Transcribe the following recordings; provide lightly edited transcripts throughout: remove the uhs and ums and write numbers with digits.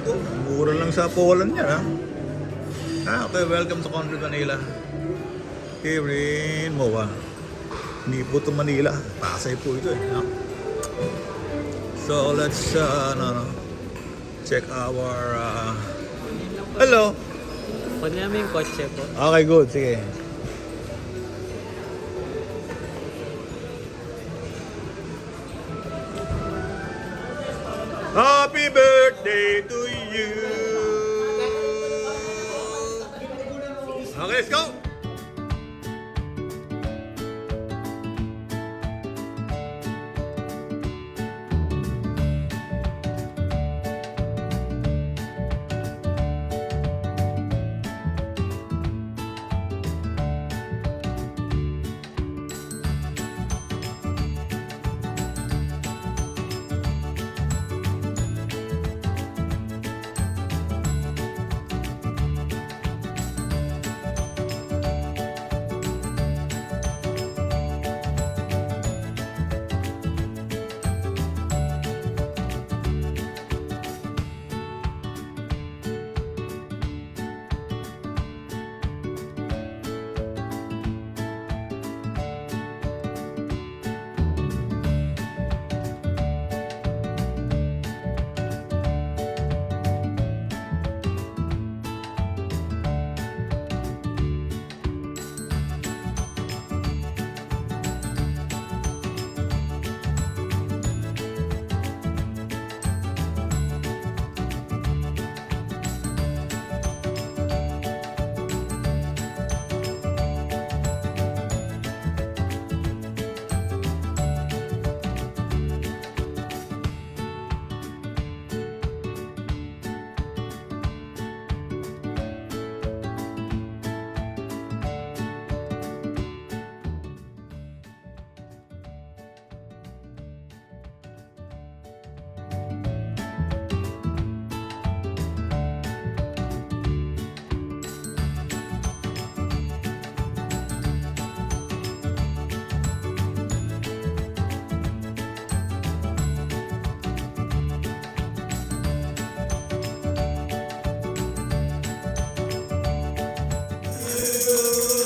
ko. Mura lang sa Poland yan, ha? Okay, welcome to Country Manila. Here in Moa. Hindi po ito Manila. Pasay po ito, eh. No? So, let's, check our, hello! Pwede namin yung kotse po. Okay, good. Sige. Happy birthday to you! Okay, let's go!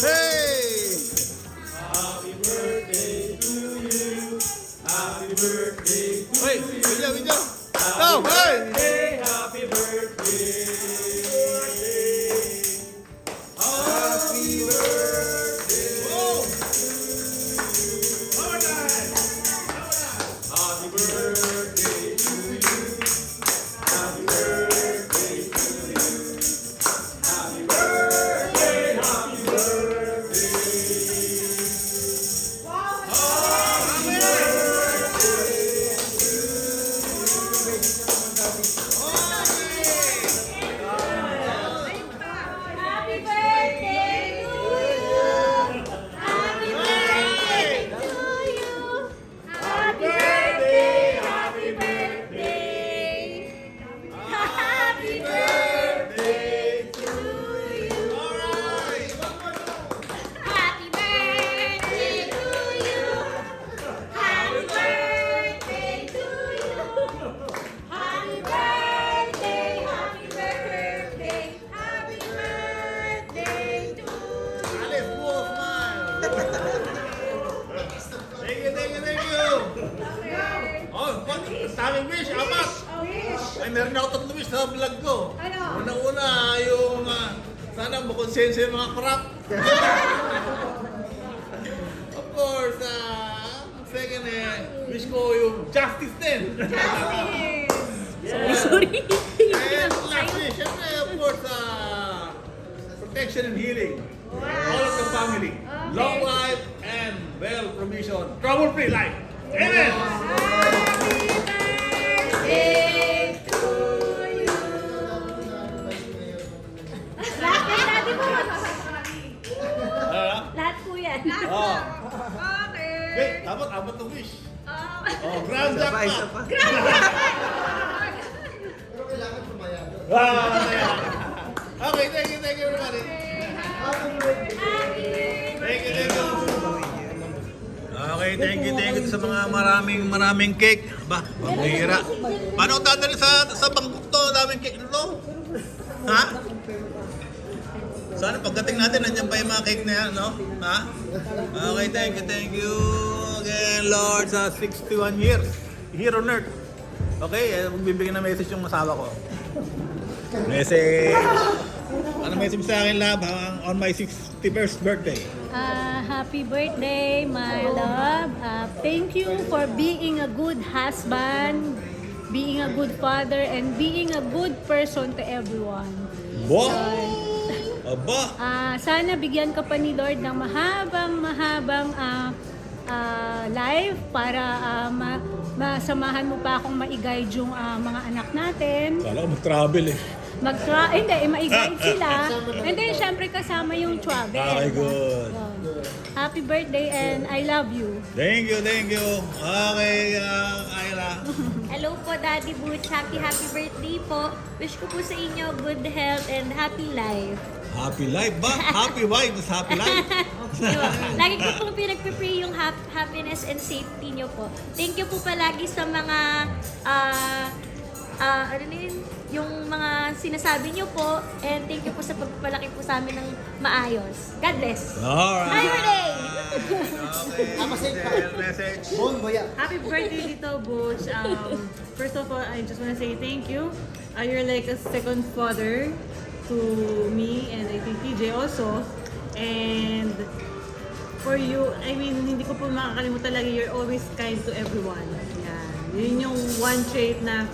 Hey! Happy birthday to you. Happy birthday to you. Wait, video. Go, hey! Happy birthday. Happy birthday. Whoa! Happy birthday to you. Happy birthday to you. Happy birthday. Happy birthday. Happy birthday to you. Happy birthday to you. Happy birthday, happy birthday. Happy birthday to you. Happy birthday to you. Happy birthday to you. Happy birthday, happy birthday. Happy birthday to you. Alice, full smile. Thank you. Oh, daming wish, apat. Ay, meron ako tatlong wish sa vlog ko. Ano? Una-una, yung sana makonsensya yung mga crap. Of course, second, wish ko yung justice din. Sorry. And last wish, syempre, of course, protection and healing. All of the family. Long life and well provision. Trouble-free life. Amen! Happy birthday to you. Lahat yan natin po. Lahat po yan. Oh. Okay. Okay, dapat apat ng wish. Oh, grand jackpot. Okay, thank you everybody. Happy birthday. Thank you. Okay, thank you sa mga maraming cake. Ba, pambihira. Paano ko dadali sa bangkok to? Daming cake nito. Ha? Sana pagdating natin, nandiyan pa yung mga cake na yan, no? Ha? Okay, thank you again, Lord, sa 61 years here on earth. Okay, magbibigay na message yung asawa ko. Message. Ano message sa akin, love, on my 61st birthday? Happy birthday, my love. Thank you for being a good husband, being a good father, and being a good person to everyone. Bo! Aba! Sana bigyan ka pa ni Lord ng mahabang life para masamahan mo pa akong ma-guide yung mga anak natin. Kala ko mag-travel eh. Hindi, ma-guide sila. And then, syempre kasama yung travel. Okay, good. Happy birthday and I love you. Thank you. Okay, Ayla. Hello po, Daddy Butch. Happy birthday po. Wish ko po sa inyo good health and happy life. Happy life ba? Happy wife is happy life. Lagi ko pong pinagpipray yung happiness and safety nyo po. Thank you po palagi sa mga yung mga sinasabi nyo po, and thank you po sa pagpapalaki po sa amin ng maayos. God bless. Alright. Happy birthday! Okay. Message. Happy birthday, Tito Butch. First of all, I just want to say thank you. You're like a second father to me and I think TJ also. And for you, I mean, hindi ko po makakalimutan lagi, you're always kind to everyone. Yan. Yun yung one trait na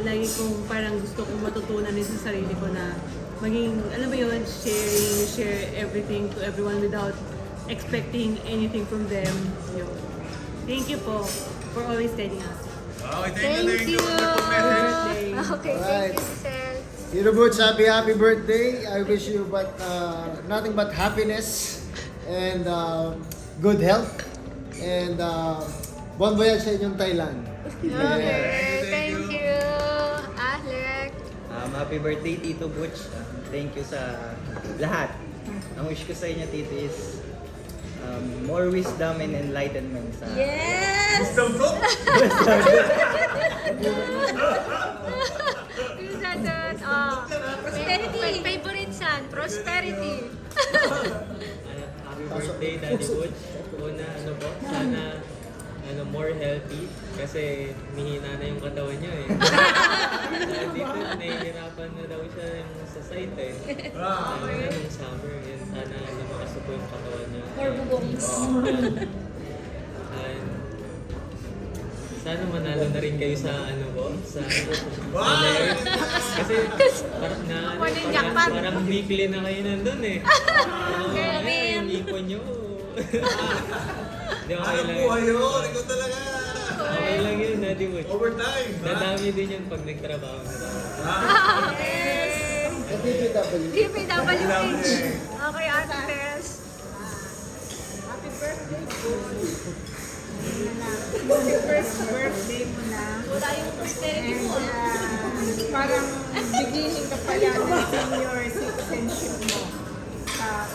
lagi kong parang gusto kong matutunan din sa sarili ko na maging, alam mo yun, share everything to everyone without expecting anything from them. Yun. Thank you po for always guiding us. Okay, thank you. Wonderful message. Okay, thank you, sir. Tito Butch, happy birthday. I wish you nothing but happiness and good health. And bon voyage sa inyong Thailand. Okay, thank you, Alec. Happy birthday, Tito Butch. Thank you sa lahat. Ang wish ko sa inyo, Tito, is more wisdom and enlightenment sa... Yes! Wisdom ko? Prosperity. My favorite son, prosperity. Happy birthday, Daddy Butch. Una, sana more healthy kasi mihina na yung katawan niya eh. Dahil dito, nahihirapan na daw siya sa site eh. Yung summer, yun, sana makasupo yung katawan niya. More bugongs. And sana manalo na rin kayo sa sa kasi parang weekly na kayo nandun eh. Yung ipon nyo. Di okay lang yun. yun. Ikaw talaga. Okay lang yun, Daddy Butch. Overtime. Dadami din yun pag nagtrabaho na tayo. DPWH. Okay, Ate Tess. First birthday mo na. Wala yung prosperity mo. Parang beginning ka pa yan ng senior citizenship mo.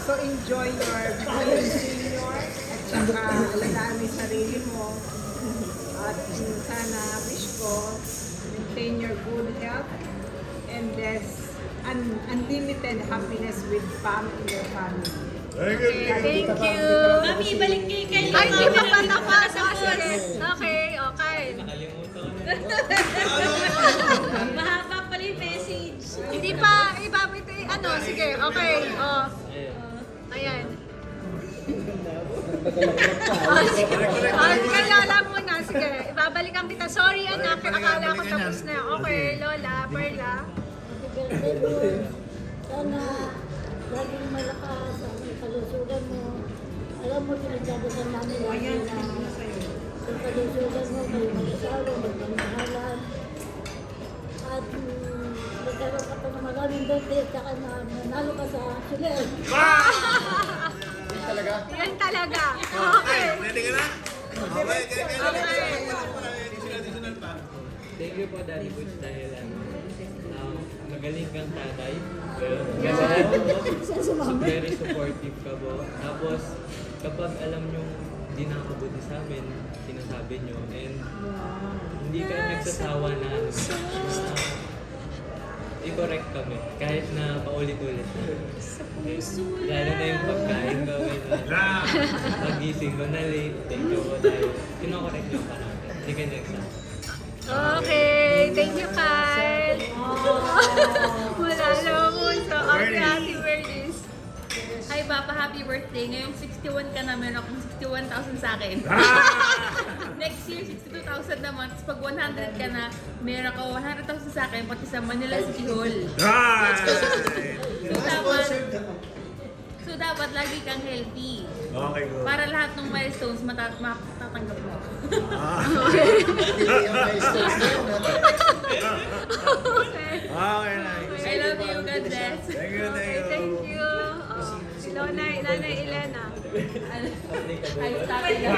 So enjoy your being senior at saka alagaan mo yung sarili mo. At sana wish ko maintain your good health and there's unlimited happiness with your family. Thank you. Thank you. Mami, balik kay Ay, di pa patapos. Okay. Nakalimutan ko na. Mahaba pala yung message. Hindi pa, ibabit sige, okay. Ayan. Kalala muna, sige. Ibabalikan kita. Sorry anak, akala ko tapos na. Okay, Lola, Perla. Sana laging malakas ang kalusugan mo. Alam mo, pinagdadasal namin lagi na yung kalusugan mo, kayo mag-asawa, magmamahalan. At magkaroon ka pa ng maraming birthday at saka nanalo ka sa Chile. Yan talaga. Okay, ready ka na? Okay. Additional pa. Thank you po, Daddy Butch, dahil magaling kang tatay. Kasi very supportive ka po. Tapos, kapag alam nyo hindi nakakabuti sa amin, sinasabi nyo. And hindi ka nagsasawa na ano, i-correct kami. Kahit na paulit-ulit. Lalo na yung pagkain kami na magising ko na late. Thank you po dahil kinokorek nyo pa namin. Hindi ka nagsasawa. Okay, thank you, Kyle. Wala na po. So, happy birthday. Hi Papa, happy birthday. Ngayong 61 ka na, meron akong 61,000 sa akin. Next year, 62,000 naman. Tapos pag 100 ka na, meron ako 100,000 sa akin, pati sa Manila City Hall. So dapat lagi kang healthy. Okay, good. Para lahat ng milestones matatanggap mo. Okay, nice. I love you, God bless. Thank you, thank you. Thank you. Si Nanay Elena. Ay, sabi na.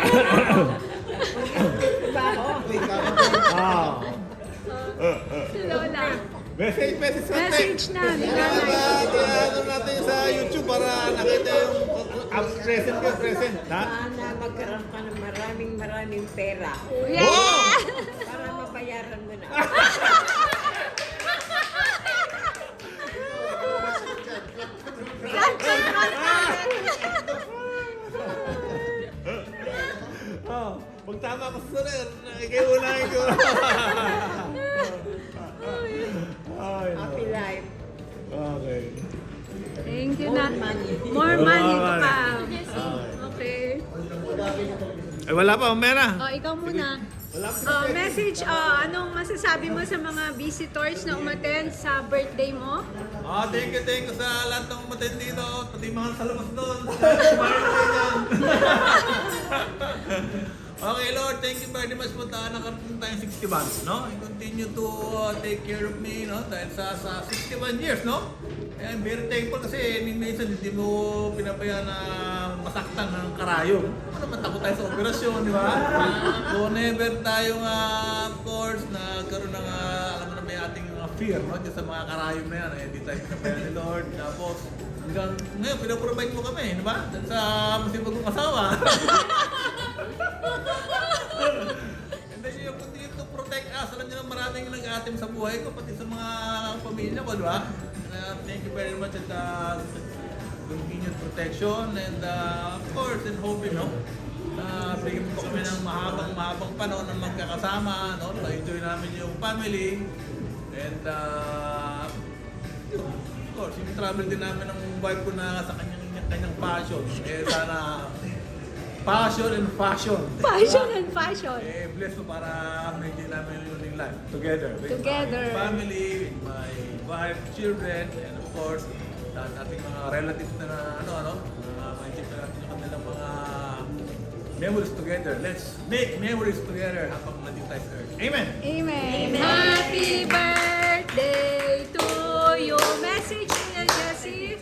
Si Lola. Message konti. Message na ni Nanay. Ano natin sa YouTube para nakita yung present. Ha? Sana magkaroon ka ng maraming pera Yeah! para mabayaran mo na. Oh, pag tama ko sa sunod, nakikiunahin ko. Happy life. Okay. Thank you na. More money to come. Okay. Ay, wala pa, Mera. Ikaw muna. Message, anong masasabi mo sa mga visitors na umattend sa birthday mo? Thank you sa lahat ng umattend dito, pati mga sa labas doon. Smile kayo dyan. Okay, Lord, thank you very much po nakarating tayong 60 months, no? And continue to take care of me, no? Dahil sa 61 years, no? And I'm very thankful kasi minsan hindi mo pinabayaan na masaktan ng karayom. Ano naman takot tayo sa operasyon, di ba? So never tayong, of course, nagkaroon ng, alam mo na may ating fear, no? Diyan sa mga karayom na yan, hindi tayo pinabayaan ni Lord. Tapos, hanggang ngayon, pinaprovide mo kami, di ba? Dahil sa masipag kong asawa. And then you continue to protect us. Alam niyo na maraming nag-atim sa buhay ko, pati sa mga pamilya ko, di ba? Thank you very much at continued protection and of course and hoping, no? Bigyan mo po kami ng mahabang panahon na magkakasama, no? Ma-enjoy namin yung family and of course, yung travel din namin ng wife ko na sa kanyang passion. Eh sana passion and fashion. Fashion and fashion. Bless ko para ma-enjoy namin yung life together. With Together. my family, with my wife, children, and of course, lahat ating mga relatives na ma-enjoy natin yung kanilang mga memories together. Let's make memories together habang nandito tayo sa earth. Amen! Amen. Happy birthday to you. Message niya, Jessie.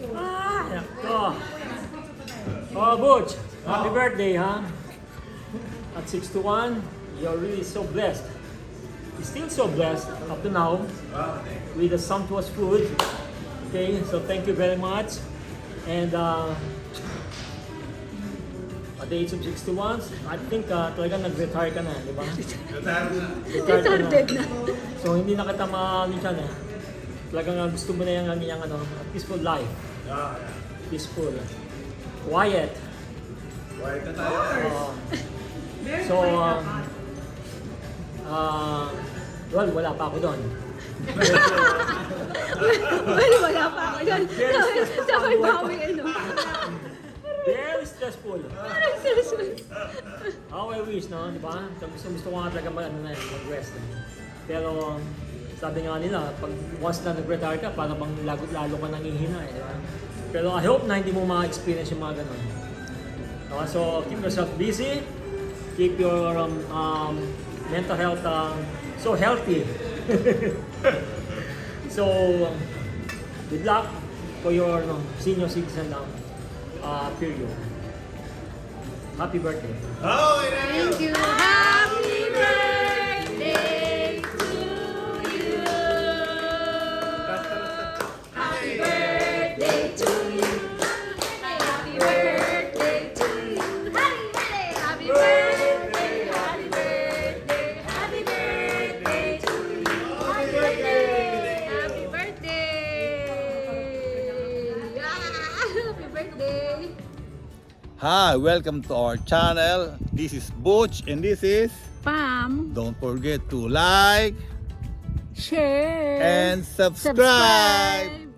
Butch, happy birthday, huh? At 61, you're really so blessed. You're still so blessed up to now with the sumptuous food. Okay, so thank you very much. And at the age of 61, I think talagang nag-retire ka na, di ba? Retired ka na. So hindi na kita ma-linchan eh. Talagang gusto mo na yung peaceful life. Peaceful. Quiet. Quiet na tayo. Well, wala pa ako doon. Wala pa ako yan. Dapat bawi, ano. Very stressful. How I wish, no? Di ba? Gusto ko nga talaga mag-rest. Pero sabi nga nila, pag once na nag-retire ka, para bang lalo ka nangihina, di ba? Pero I hope na hindi mo ma-experience yung mga ganun. So keep yourself busy. Keep your mental health so healthy. So good luck for your senior citizen period. Happy birthday. Thank you. Happy birthday to you. Happy birthday to you. Happy birthday to you. Happy Hi, welcome to our channel. This is Butch and this is Pam. Don't forget to like Share. and subscribe.